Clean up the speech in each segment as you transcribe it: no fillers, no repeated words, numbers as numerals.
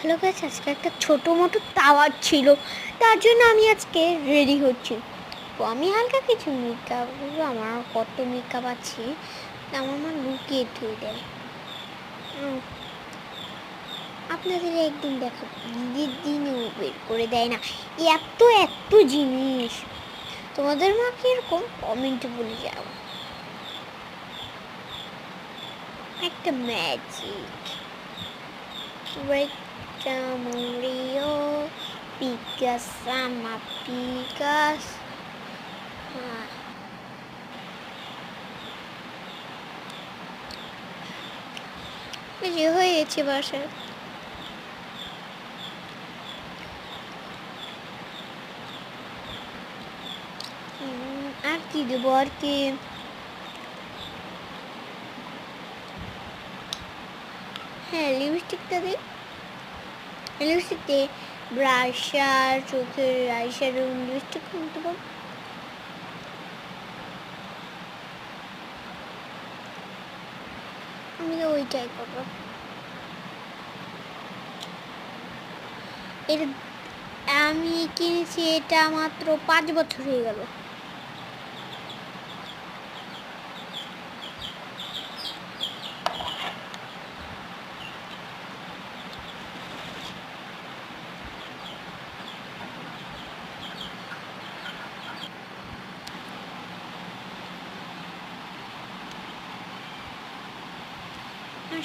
Hello guys, আজকে একটা ছোটো মোটো তাওয়ার ছিল, তার জন্য আমি আজকে রেডি হচ্ছি। তো আমি হালকা কিছু মেকআপ, আমার কত মেকআপ আছে আমার মা লুকিয়ে ধুয়ে দেয়। আপনাদের একদিন দেখাবো, ঈদের দিনেও বের করে দেয় না এত এত জিনিস। তোমাদের মা কিরকম কমেন্টে বলে যাও। একটা magic Rectamurio Pikas sama Pikas. যে হয়ে গেছে বাসায়। আর কি দেবো আর কি, হ্যাঁ লিপস্টিকটা দিই। লিপস্টিক দিয়ে ব্রাশার চোখের আইশ্যাডো লিপস্টিক কিনতে পারবো। আমি তো ওইটাই করবো। এটা আমি কিনেছি, এটা মাত্র 5 বছর হয়ে গেল।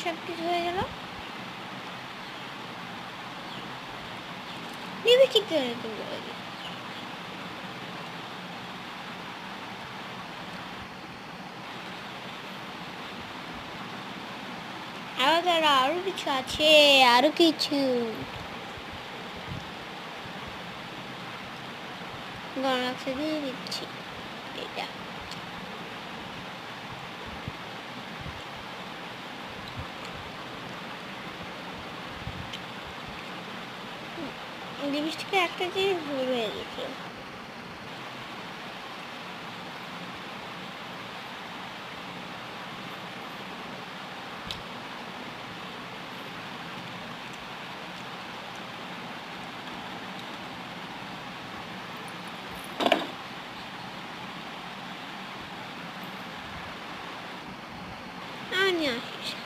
সব কিছু হয়ে গেল। লিপস্টিক আরো কিছু আছে, আরো কিছু গণাক্সে দিয়ে দিচ্ছি। এটা লিপস্টিকে একটা জিনিস ভুল হয়ে গেছে। নিয়ে আসিস